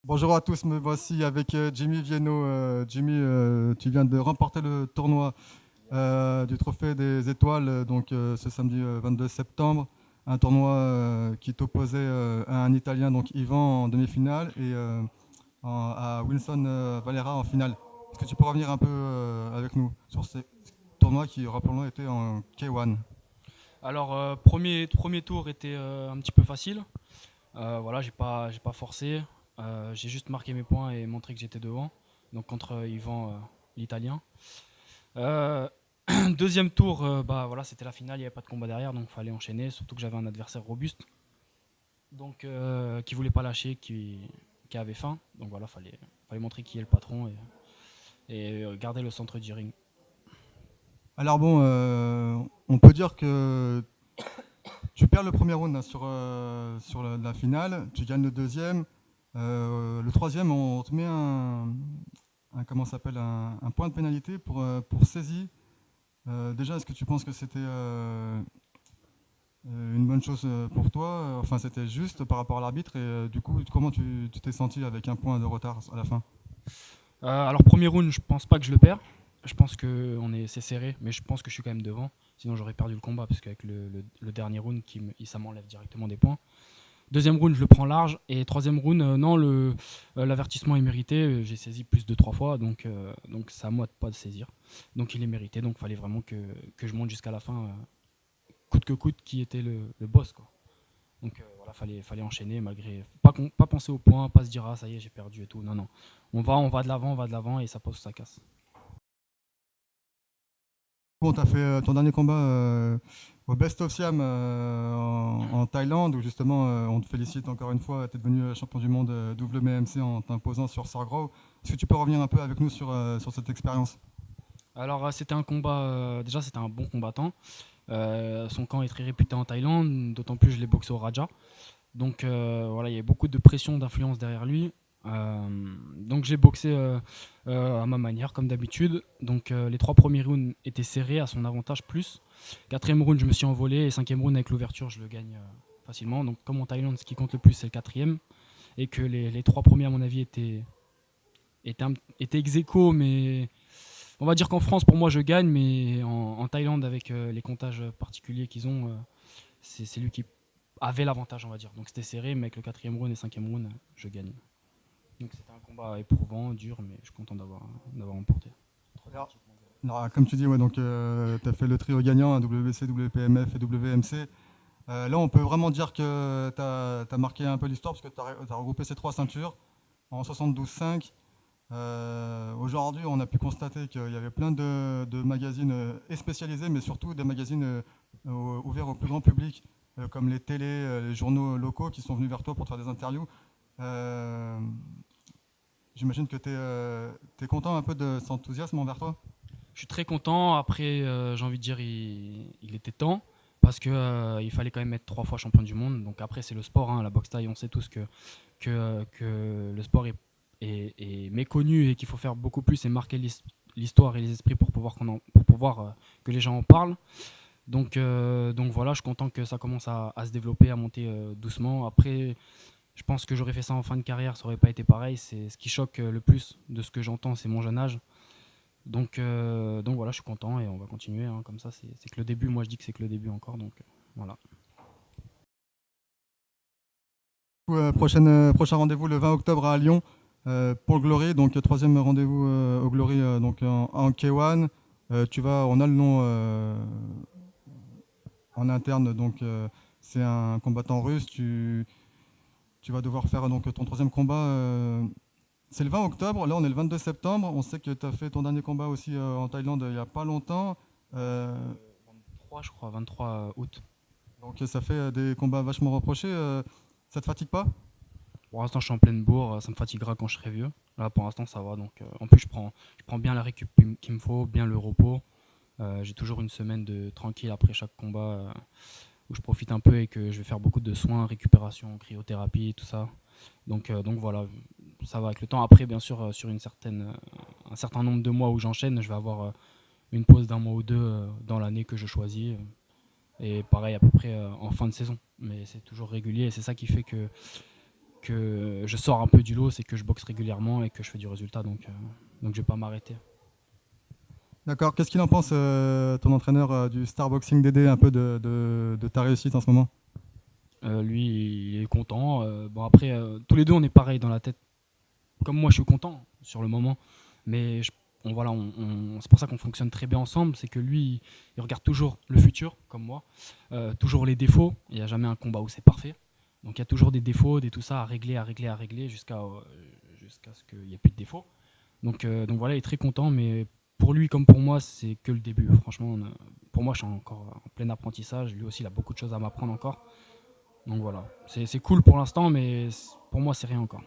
Bonjour à tous, me voici avec Jimmy Vienno. Jimmy, tu viens de remporter le tournoi du Trophée des Étoiles ce samedi 22 septembre. Un tournoi qui t'opposait à un Italien, donc Ivan, en demi-finale et à Wilson Valera en finale. Est-ce que tu peux revenir un peu avec nous sur ces tournois qui, rappelons-le, étaient en K1? Alors, premier tour était un petit peu facile. Voilà, j'ai pas forcé. J'ai juste marqué mes points et montré que j'étais devant. Donc contre Yvan, l'Italien. Euh, Deuxième tour, bah voilà, c'était la finale, il n'y avait pas de combat derrière, donc il fallait enchaîner. Surtout que j'avais un adversaire robuste, donc qui voulait pas lâcher, qui avait faim. Donc voilà, fallait montrer qui est le patron et garder le centre du ring. Alors bon, on peut dire que tu perds le premier round hein, sur la finale, tu gagnes le deuxième. Le troisième, on te met comment ça s'appelle, un point de pénalité pour saisie. Déjà, est-ce que tu penses que c'était une bonne chose pour toi? Enfin, c'était juste par rapport à l'arbitre et du coup, comment tu t'es senti avec un point de retard à la fin? Alors premier round, je pense pas que je le perds. Je pense que c'est serré, mais je pense que je suis quand même devant. Sinon j'aurais perdu le combat parce qu'avec le dernier round, ça m'enlève directement des points. Deuxième round, je le prends large. Et troisième round, non, l'avertissement est mérité. J'ai saisi plus de 3 fois, donc c'est à moi de pas de saisir. Donc il est mérité. Donc il fallait vraiment que je monte jusqu'à la fin, coûte que coûte, qui était le boss, quoi. Donc voilà, fallait enchaîner malgré pas penser au point, pas se dire ah ça y est j'ai perdu et tout. Non non, on va de l'avant, on va de l'avant et ça passe ou ça casse. Bon, tu as fait ton dernier combat au Best of Siam en Thaïlande, où justement on te félicite encore une fois, tu es devenu champion du monde WMC en t'imposant sur Sargrove. Est-ce que tu peux revenir un peu avec nous sur cette expérience? Alors c'était un combat, déjà c'était un bon combattant. Son camp est très réputé en Thaïlande, d'autant plus je l'ai boxé au Raja. Donc voilà, il y avait beaucoup de pression, d'influence derrière lui. Donc j'ai boxé à ma manière, comme d'habitude. Donc les 3 premiers rounds étaient serrés, à son avantage plus. Quatrième round, je me suis envolé. Et cinquième round, avec l'ouverture, je le gagne facilement. Donc comme en Thaïlande, ce qui compte le plus, c'est le quatrième. Et que les 3 premiers, à mon avis, étaient ex aequo, mais on va dire qu'en France, pour moi, je gagne. Mais en Thaïlande, avec les comptages particuliers qu'ils ont, c'est lui qui avait l'avantage, on va dire. Donc c'était serré, mais avec le quatrième round et cinquième round, je gagne. Donc c'était un combat éprouvant, dur, mais je suis content d'avoir remporté. Alors, alors, comme tu dis, ouais, tu as fait le trio gagnant, hein, WBC, WPMF et WMC. Là, on peut vraiment dire que tu as marqué un peu l'histoire parce que tu as regroupé ces trois ceintures en 72-5. Aujourd'hui, on a pu constater qu'il y avait plein de magazines et spécialisés, mais surtout des magazines ouverts au plus grand public, comme les télés, les journaux locaux qui sont venus vers toi pour te faire des interviews. Euh, J'imagine que tu es content un peu de cet enthousiasme envers toi. Je suis très content. Après, j'ai envie de dire, il était temps. Parce que il fallait quand même être 3 fois champion du monde. Donc après, c'est le sport, hein, la boxe taille. On sait tous que le sport est méconnu et qu'il faut faire beaucoup plus et marquer l'histoire et les esprits pour pouvoir que les gens en parlent. Donc voilà, je suis content que ça commence à se développer, à monter doucement. Après, je pense que j'aurais fait ça en fin de carrière, ça aurait pas été pareil. C'est ce qui choque le plus de ce que j'entends, c'est mon jeune âge. Donc voilà, je suis content et on va continuer, hein, comme ça. C'est que le début. Moi, je dis que c'est que le début encore. Donc voilà. Prochain rendez-vous le 20 octobre à Lyon pour le Glory. Donc, troisième rendez-vous au Glory en K1. On a le nom en interne, c'est un combattant russe. Tu vas devoir faire ton troisième combat. C'est le 20 octobre, là on est le 22 septembre. On sait que tu as fait ton dernier combat aussi en Thaïlande il n'y a pas longtemps. Euh, 23, je crois, 23 août. donc ça fait des combats vachement reprochés. Ça te fatigue pas? Pour l'instant, je suis en pleine bourre. Ça me fatiguera quand je serai vieux. Là, pour l'instant, ça va. Donc, en plus, je prends bien la récup qu'il me faut, bien le repos. J'ai toujours une semaine de tranquille après chaque combat où je profite un peu et que je vais faire beaucoup de soins, récupération, cryothérapie, tout ça. Donc voilà, ça va avec le temps. Après, bien sûr, sur un certain nombre de mois où j'enchaîne, je vais avoir une pause d'un mois ou deux dans l'année que je choisis. Et pareil, à peu près en fin de saison. Mais c'est toujours régulier et c'est ça qui fait que que je sors un peu du lot, c'est que je boxe régulièrement et que je fais du résultat. Donc je vais pas m'arrêter. D'accord. Qu'est-ce qu'il en pense, ton entraîneur du Star Boxing Dédé, un peu de ta réussite en ce moment? Lui, il est content. Bon, après, tous les deux, on est pareil dans la tête. Comme moi, je suis content sur le moment. Mais voilà, c'est pour ça qu'on fonctionne très bien ensemble. C'est que lui, il regarde toujours le futur, comme moi. Toujours les défauts. Il n'y a jamais un combat où c'est parfait. Donc il y a toujours des défauts, des tout ça à régler jusqu'à ce qu'il n'y ait plus de défauts. Donc voilà, il est très content. Mais pour lui comme pour moi, c'est que le début. Franchement, pour moi, je suis encore en plein apprentissage. Lui aussi, il a beaucoup de choses à m'apprendre encore. Donc voilà, c'est cool pour l'instant, mais pour moi, c'est rien encore.